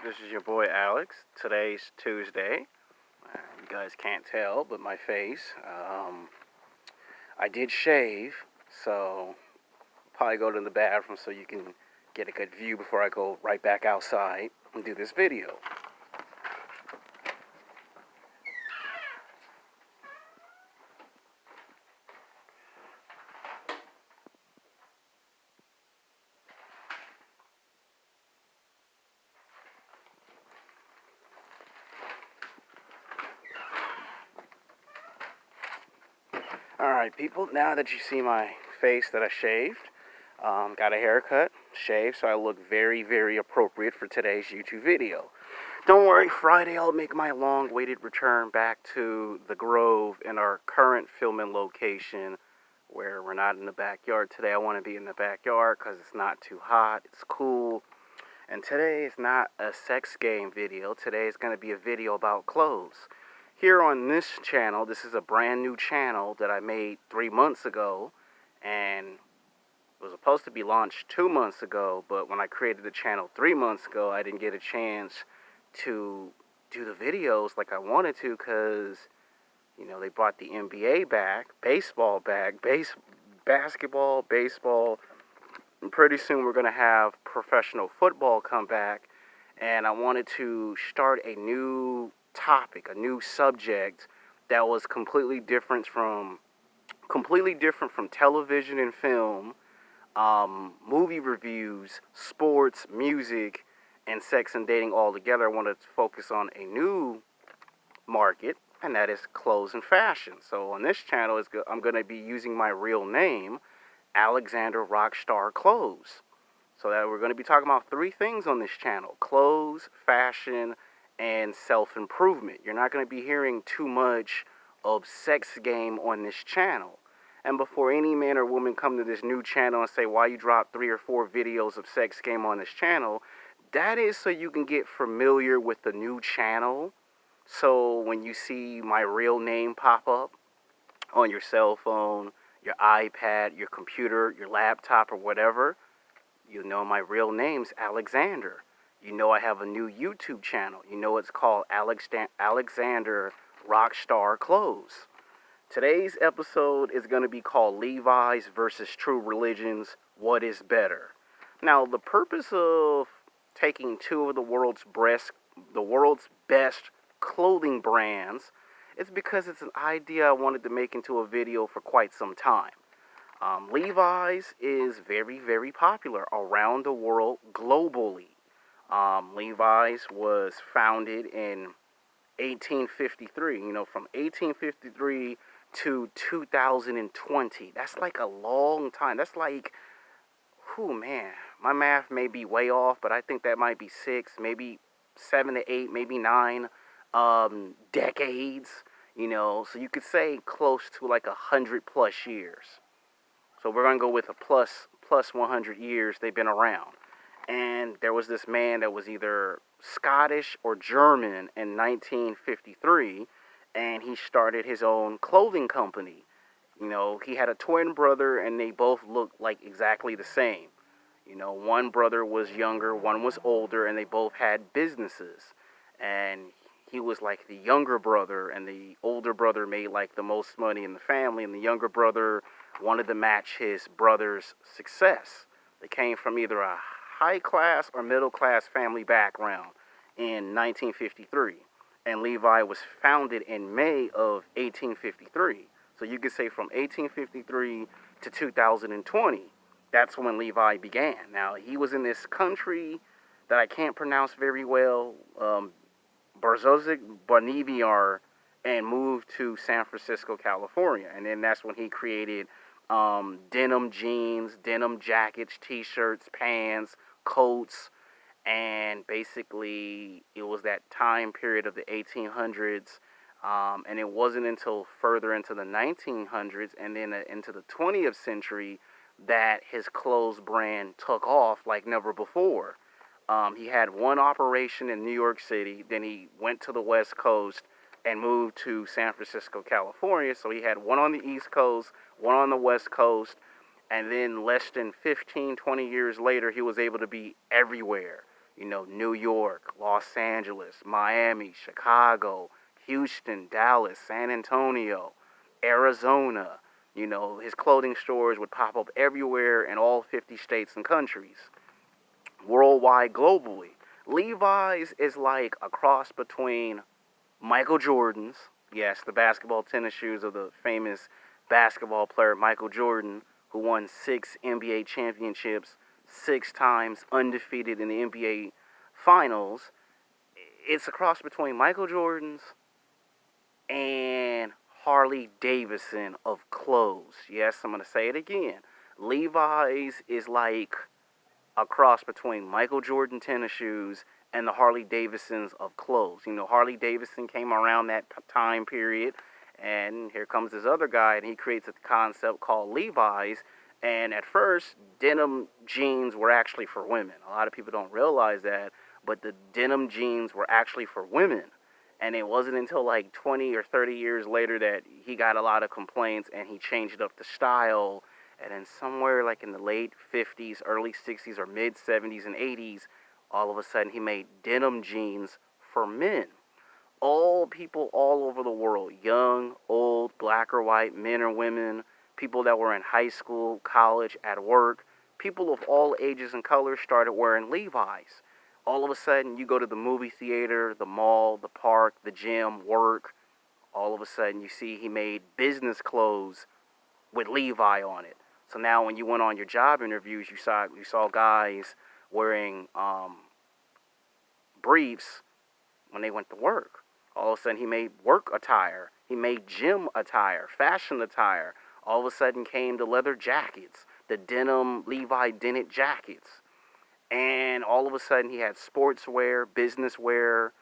This is your boy Alex. Today's Tuesday. You guys can't tell, but my face. I did shave, so probably go to the bathroom so you can get a good view before I go right back outside and do this video. Alright, people, now that you see my face that I shaved, got a haircut, shaved, so I look very, very appropriate for today's YouTube video. Don't worry, Friday I'll make my long-awaited return back to the Grove in our current filming location where we're not in the backyard. Today I want to be in the backyard because it's not too hot, it's cool. And today is not a sex game video. Today is going to be a video about clothes. Here on this channel, this is a brand new channel that I made 3 months ago, and it was supposed to be launched 2 months ago, but when I created the channel 3 months ago, I didn't get a chance to do the videos like I wanted to because, you know, they brought the NBA back, baseball back, basketball, baseball, and pretty soon we're going to have professional football come back, and I wanted to start a new topic, a new subject that was completely different from television and film, movie reviews, sports, music, and sex and dating all together. I wanted to focus on a new market, and that is clothes and fashion. So on this channel, I'm going to be using my real name, Alexander Rockstar Clothes. So that we're going to be talking about 3 things on this channel: clothes, fashion, and self-improvement. You're not going to be hearing too much of sex game on this channel. And before any man or woman come to this new channel and say, why you drop 3 or 4 videos of sex game on this channel, that is so you can get familiar with the new channel. So when you see my real name pop up on your cell phone, your iPad, your computer, your laptop, or whatever, you know my real name's Alexander. You know I have a new YouTube channel. You know it's called Alexander Rockstar Clothes. Today's episode is going to be called Levi's versus True Religions, What is Better? Now, the purpose of taking 2 of the world's best clothing brands is because it's an idea I wanted to make into a video for quite some time. Levi's is very, very popular around the world globally. Levi's was founded in 1853. You know, from 1853 to 2020. That's like a long time. That's like, man, my math may be way off, but I think that might be 6, maybe 7 to 8, maybe 9 decades. You know, so you could say close to like 100 plus years. So we're going to go with a plus 100 years they've been around. And there was this man that was either Scottish or German in 1953, and he started his own clothing company. You know, he had a twin brother, and they both looked like exactly the same. You know, one brother was younger, one was older, and they both had businesses. And he was like the younger brother, and the older brother made like the most money in the family, and the younger brother wanted to match his brother's success. They came from either a high-class or middle-class family background in 1953. And Levi was founded in May of 1853. So you could say from 1853 to 2020, that's when Levi began. Now, he was in this country that I can't pronounce very well, Barzozic Boniviar, and moved to San Francisco, California. And then that's when he created denim jeans, denim jackets, t-shirts, pants, coats, and basically it was that time period of the 1800s, and it wasn't until further into the 1900s and then into the 20th century that his clothes brand took off like never before. He had one operation in New York City, then he went to the West Coast and moved to San Francisco, California. So he had one on the East Coast, one on the West Coast, and then less than 15, 20 years later, he was able to be everywhere. New York, Los Angeles, Miami, Chicago, Houston, Dallas, San Antonio, Arizona. His clothing stores would pop up everywhere in all 50 states and countries, worldwide, globally. Levi's is like a cross between Michael Jordan's, yes, the basketball tennis shoes of the famous basketball player Michael Jordan, who won 6 NBA championships, 6 times undefeated in the NBA finals. It's a cross between Michael Jordan's and Harley Davidson of clothes. Yes, I'm going to say it again. Levi's is like a cross between Michael Jordan tennis shoes and the Harley Davidsons of clothes. Harley Davidson came around that time period, and here comes this other guy, and he creates a concept called Levi's. And at first, denim jeans were actually for women. A lot of people don't realize that, but the denim jeans were actually for women. And it wasn't until like 20 or 30 years later that he got a lot of complaints and he changed up the style. And then somewhere like in the late 50s, early 60s, or mid 70s and 80s, all of a sudden he made denim jeans for men. All people all over the world, young, old, black or white, men or women, people that were in high school, college, at work, people of all ages and colors started wearing Levi's. All of a sudden, you go to the movie theater, the mall, the park, the gym, work. All of a sudden, you see he made business clothes with Levi on it. So now when you went on your job interviews, you saw guys wearing briefs when they went to work. All of a sudden, he made work attire. He made gym attire, fashion attire. All of a sudden came the leather jackets, the denim Levi denim jackets. And all of a sudden, he had sportswear, business wear,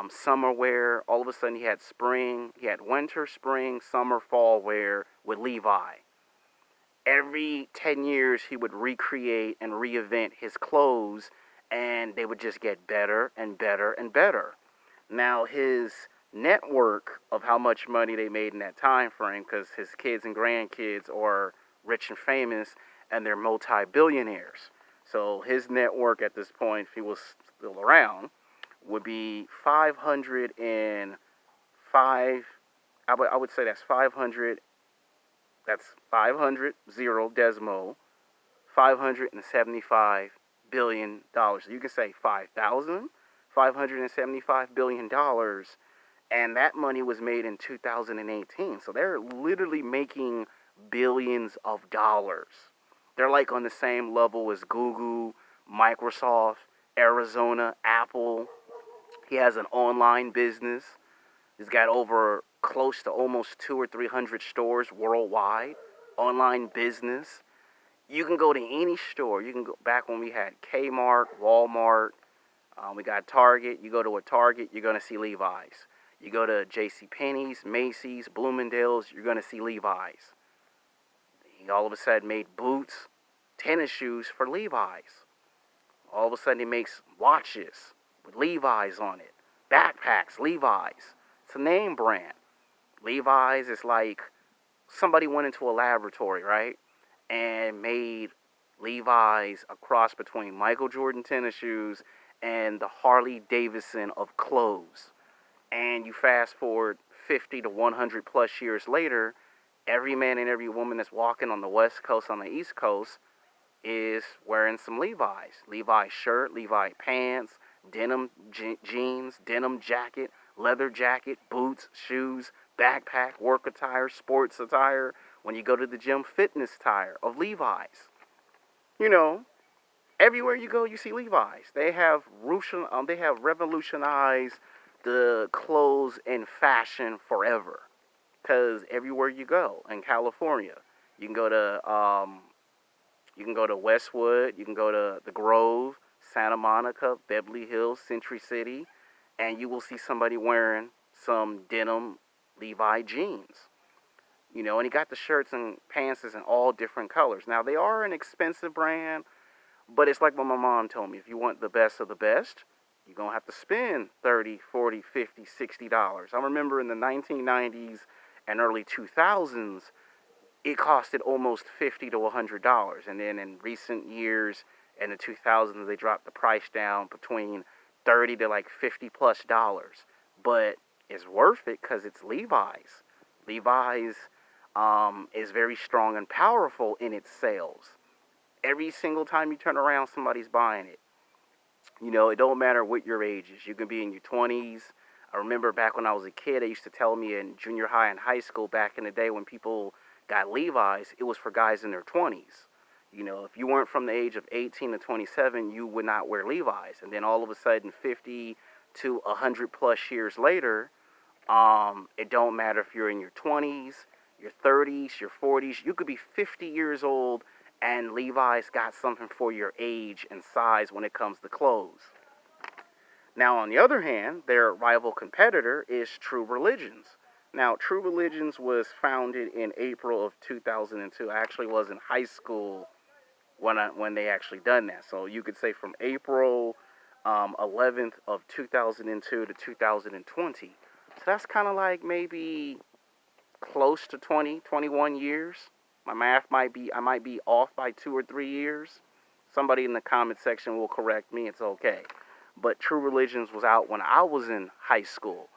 summer wear. All of a sudden, he had spring. He had winter, spring, summer, fall wear with Levi. Every 10 years, he would recreate and reinvent his clothes, and they would just get better and better and better. Now, his network of how much money they made in that time frame, because his kids and grandkids are rich and famous, and they're multi-billionaires. So his network at this point, if he was still around, would be 505. I would say that's 500. That's 500 zero desmo, $575 billion. You can say 5,575 billion dollars, and that money was made in 2018. So they're literally making billions of dollars. They're like on the same level as Google, Microsoft, Arizona, Apple. He has an online business. He's got over close to almost 200 or 300 stores worldwide. Online business. You can go to any store. You can go back when we had Kmart, Walmart. We got Target. You go to a Target, you're going to see Levi's. You go to JCPenney's, Macy's, Bloomingdale's, you're going to see Levi's. He all of a sudden made boots, tennis shoes for Levi's. All of a sudden he makes watches with Levi's on it. Backpacks, Levi's. It's a name brand. Levi's is like somebody went into a laboratory, right? And made Levi's a cross between Michael Jordan tennis shoes and the Harley Davidson of clothes. And you fast forward 50 to 100 plus years later, every man and every woman that's walking on the West Coast, on the East Coast, is wearing some Levi's. Levi shirt, Levi pants, denim jeans, denim jacket, leather jacket, boots, shoes, backpack, work attire, sports attire. When you go to the gym, fitness attire of Levi's. Everywhere you go, you see Levi's. They have revolutionized the clothes and fashion forever. Because everywhere you go in California, you can go to Westwood, you can go to the Grove, Santa Monica, Beverly Hills, Century City, and you will see somebody wearing some denim Levi jeans. And he got the shirts and pants in all different colors. Now, they are an expensive brand, but it's like what my mom told me. If you want the best of the best, you're going to have to spend $30, $40, $50, $60. I remember in the 1990s and early 2000s, it costed almost $50 to $100. And then in recent years, In the 2000s, they dropped the price down between 30 to like $50+. But it's worth it because it's Levi's. Levi's is very strong and powerful in its sales. Every single time you turn around, somebody's buying it. You know, it don't matter what your age is. You can be in your 20s. I remember back when I was a kid, they used to tell me in junior high and high school back in the day when people got Levi's, it was for guys in their 20s. You know, if you weren't from the age of 18 to 27, you would not wear Levi's. And then all of a sudden, 50 to 100 plus years later, it don't matter if you're in your 20s, your 30s, your 40s. You could be 50 years old and Levi's got something for your age and size when it comes to clothes. Now, on the other hand, their rival competitor is True Religions. Now, True Religions was founded in April of 2002. I actually was in high school when they actually done that. So you could say from April 11th of 2002 to 2020. So that's kind of like maybe close to 20, 21 years. My math I might be off by 2 or 3 years. Somebody in the comment section will correct me. It's okay. But True Religions was out when I was in high school.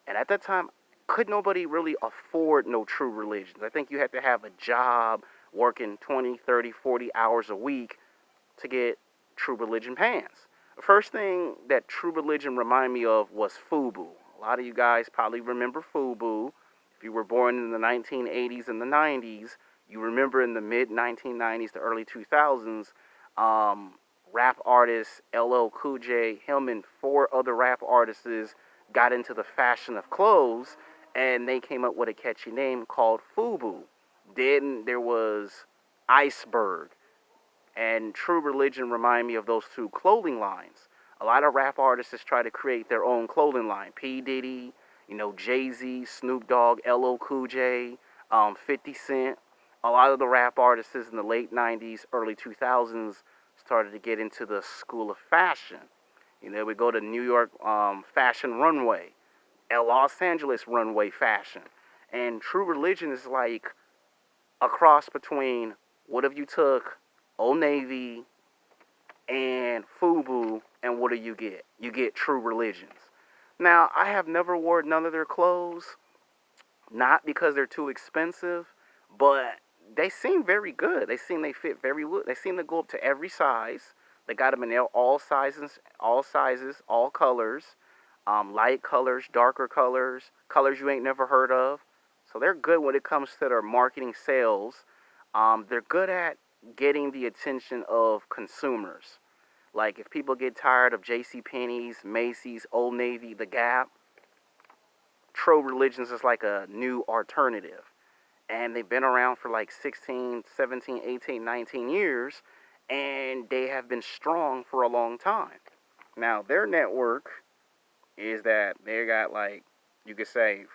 And at that time, could nobody really afford no True Religions? I think you had to have a job working 20, 30, 40 hours a week to get True Religion pants. The first thing that True Religion reminded me of was FUBU. A lot of you guys probably remember FUBU. If you were born in the 1980s and the 90s, you remember in the mid-1990s to early 2000s, rap artist LL Cool J, him and 4 other rap artists got into the fashion of clothes, and they came up with a catchy name called FUBU. Then there was Iceberg, and True Religion remind me of those 2 clothing lines. A lot of rap artists try to create their own clothing line. P. Diddy, you know, Jay-Z, Snoop Dogg, LL Cool J, 50 Cent. A lot of the rap artists in the late 90s, early 2000s started to get into the school of fashion. You know, we go to New York fashion runway, Los Angeles runway fashion. And True Religion is like a cross between what if you took Old Navy and FUBU, and what do you get? You get True Religions. Now, I have never worn none of their clothes, not because they're too expensive, but they seem very good. They fit very well. They seem to go up to every size. They got them in all sizes, all colors, light colors, darker colors, colors you ain't never heard of. So they're good when it comes to their marketing sales. They're good at getting the attention of consumers. Like if people get tired of JCPenney's, Macy's, Old Navy, The Gap, True Religions is like a new alternative. And they've been around for like 16, 17, 18, 19 years, and they have been strong for a long time. Now, their network is that they got like, you could say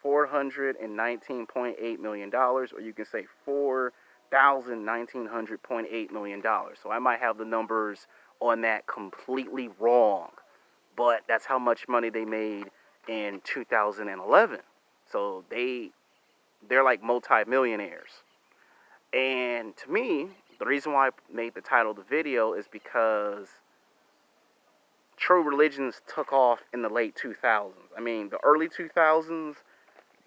$419.8 million, or you can say $4,1900.8 million. So I might have the numbers on that completely wrong, but that's how much money they made in 2011. So they're like multi-millionaires. And to me, the reason why I made the title of the video is because True Religions took off in the late 2000s. I mean, the early 2000s,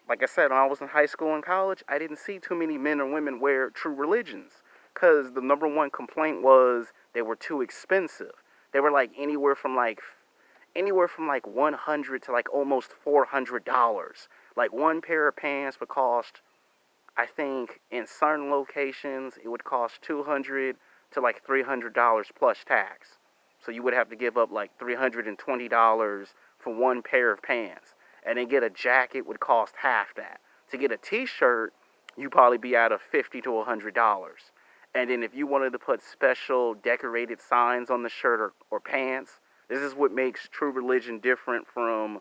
like I said, when I was in high school and college, I didn't see too many men or women wear True Religions because the number one complaint was they were too expensive. They were like anywhere from like 100 to like almost $400. Like one pair of pants would cost, I think in certain locations, it would cost $200 to like $300 plus tax. So you would have to give up like $320 for one pair of pants. And then get a jacket would cost half that. To get a t-shirt, you'd probably be out of $50 to $100. And then if you wanted to put special decorated signs on the shirt or pants, this is what makes True Religion different from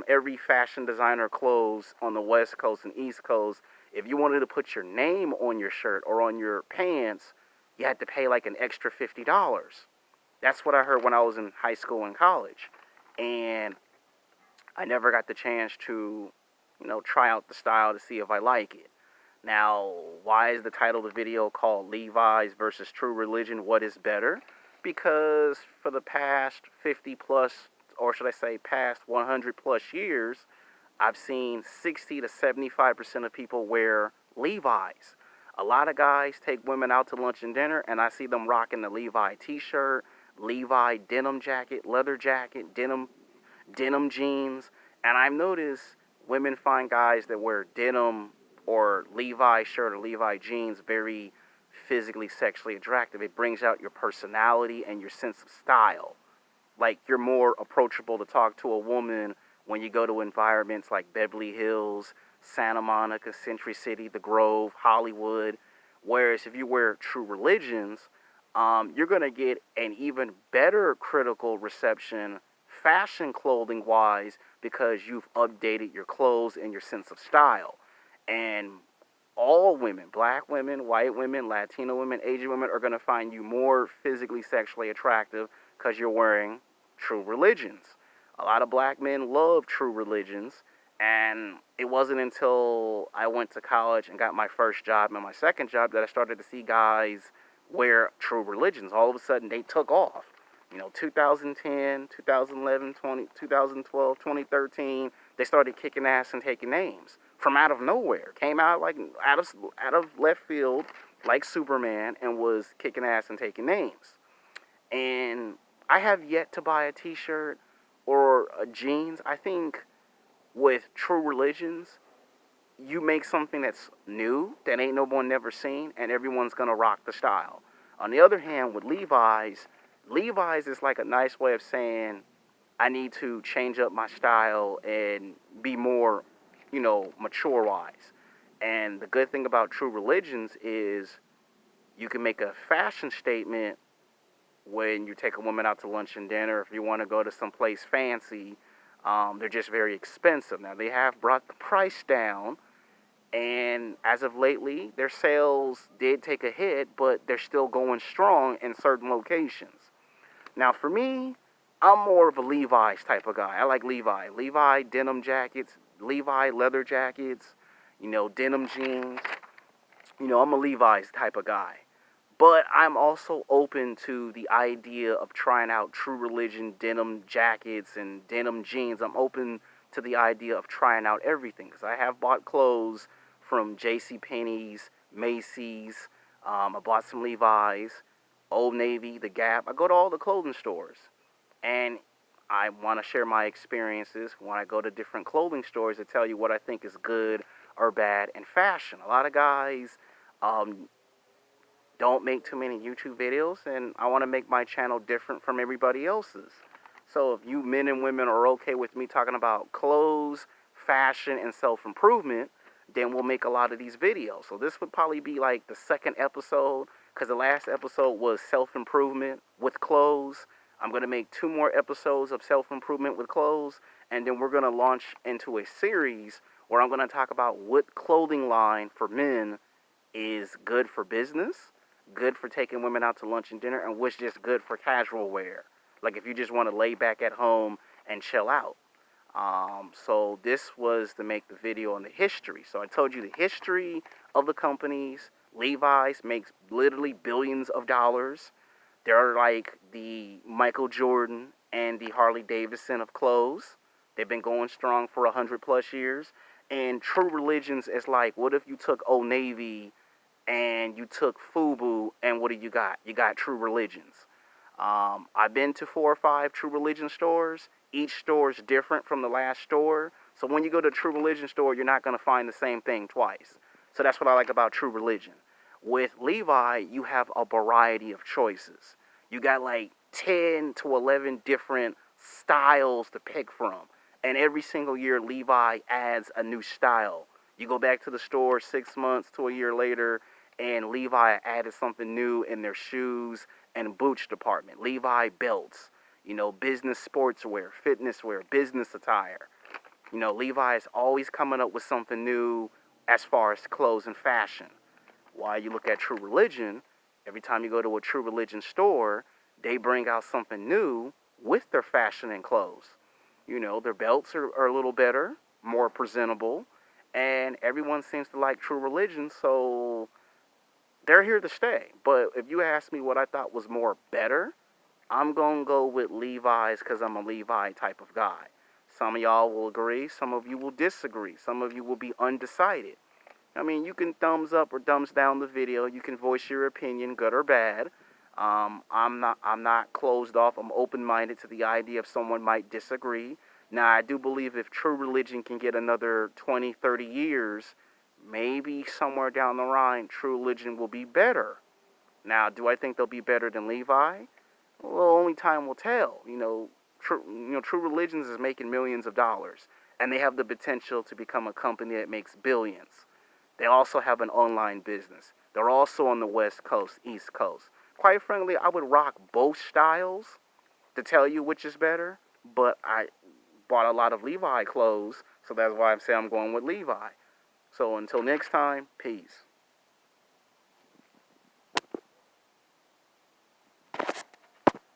every fashion designer clothes on the West Coast and East Coast. If you wanted to put your name on your shirt or on your pants, you had to pay like an extra $50. That's what I heard when I was in high school and college. And I never got the chance to, try out the style to see if I like it. Now, why is the title of the video called Levi's versus True Religion? What is better? Because for the past 50 plus, or should I say past 100 plus years, I've seen 60 to 75% of people wear Levi's. A lot of guys take women out to lunch and dinner, and I see them rocking the Levi t-shirt, Levi denim jacket, leather jacket, denim jeans, and I've noticed women find guys that wear denim or Levi shirt or Levi jeans very physically sexually attractive. It brings out your personality and your sense of style. Like, you're more approachable to talk to a woman when you go to environments like Beverly Hills, Santa Monica, Century City, The Grove, Hollywood. Whereas if you wear True Religions, you're going to get an even better critical reception fashion clothing wise because you've updated your clothes and your sense of style. And all women, black women, white women, Latino women, Asian women, are going to find you more physically sexually attractive because you're wearing True Religions. A lot of black men love True Religions, and it wasn't until I went to college and got my first job and my second job that I started to see guys wear True Religions. All of a sudden, they took off. 2010, 2011, 2012, 2013, they started kicking ass and taking names from out of nowhere. Came out like out of left field, like Superman, and was kicking ass and taking names. And I have yet to buy a T-shirt or a jeans. I think with True Religions, you make something that's new, that ain't no one never seen, and everyone's gonna rock the style. On the other hand, with Levi's is like a nice way of saying I need to change up my style and be more, mature wise. And the good thing about True Religions is you can make a fashion statement when you take a woman out to lunch and dinner. If you want to go to some place fancy, they're just very expensive. Now, they have brought the price down, and as of lately, their sales did take a hit, but they're still going strong in certain locations. Now, for me, I'm more of a Levi's type of guy. I like Levi. Levi denim jackets, Levi leather jackets, denim jeans. I'm a Levi's type of guy. But I'm also open to the idea of trying out True Religion denim jackets and denim jeans. I'm open to the idea of trying out everything because I have bought clothes from JCPenney's, Macy's. I bought some Levi's, Old Navy, The Gap. I go to all the clothing stores, and I want to share my experiences when I go to different clothing stores to tell you what I think is good or bad in fashion. A lot of guys don't make too many YouTube videos, and I want to make my channel different from everybody else's. So if you men and women are okay with me talking about clothes, fashion, and self-improvement, then we'll make a lot of these videos. So this would probably be like the second episode, because the last episode was self-improvement with clothes. I'm going to make 2 more episodes of self-improvement with clothes, and then we're going to launch into a series where I'm going to talk about what clothing line for men is good for business, good for taking women out to lunch and dinner, and what's just good for casual wear. Like if you just want to lay back at home and chill out. So this was to make the video on the history. So I told you the history of the companies. Levi's makes literally billions of dollars. They're like the Michael Jordan and the Harley Davidson of clothes. They've been going strong for 100 plus years. And True Religions is like, what if you took Old Navy and you took FUBU, and what do you got? You got True Religions. I've been to 4 or 5 True Religion stores. Each store is different from the last store. So when you go to a True Religion store, you're not going to find the same thing twice. So that's what I like about True Religion. With Levi, you have a variety of choices. You got like 10 to 11 different styles to pick from. And every single year, Levi adds a new style. You go back to the store 6 months to a year later, and Levi added something new in their shoes and boots department. Levi belts, business sportswear, fitness wear, business attire. Levi is always coming up with something new as far as clothes and fashion. While you look at True Religion, every time you go to a True Religion store, they bring out something new with their fashion and clothes. Their belts are a little better, more presentable, and everyone seems to like True Religion, so they're here to stay. But if you ask me what I thought was more better, I'm going to go with Levi's because I'm a Levi type of guy. Some of y'all will agree, some of you will disagree, some of you will be undecided. I mean, you can thumbs up or thumbs down the video. You can voice your opinion, good or bad. I'm not closed off. I'm open-minded to the idea if someone might disagree. Now, I do believe if True Religion can get another 20, 30 years, maybe somewhere down the line, True Religion will be better. Now, do I think they'll be better than Levi? Well, only time will tell. True Religions is making millions of dollars, and they have the potential to become a company that makes billions. They also have an online business. They're also on the West Coast, East Coast. Quite frankly, I would rock both styles to tell you which is better, but I bought a lot of Levi clothes, so that's why I'm saying I'm going with Levi. So until next time, peace.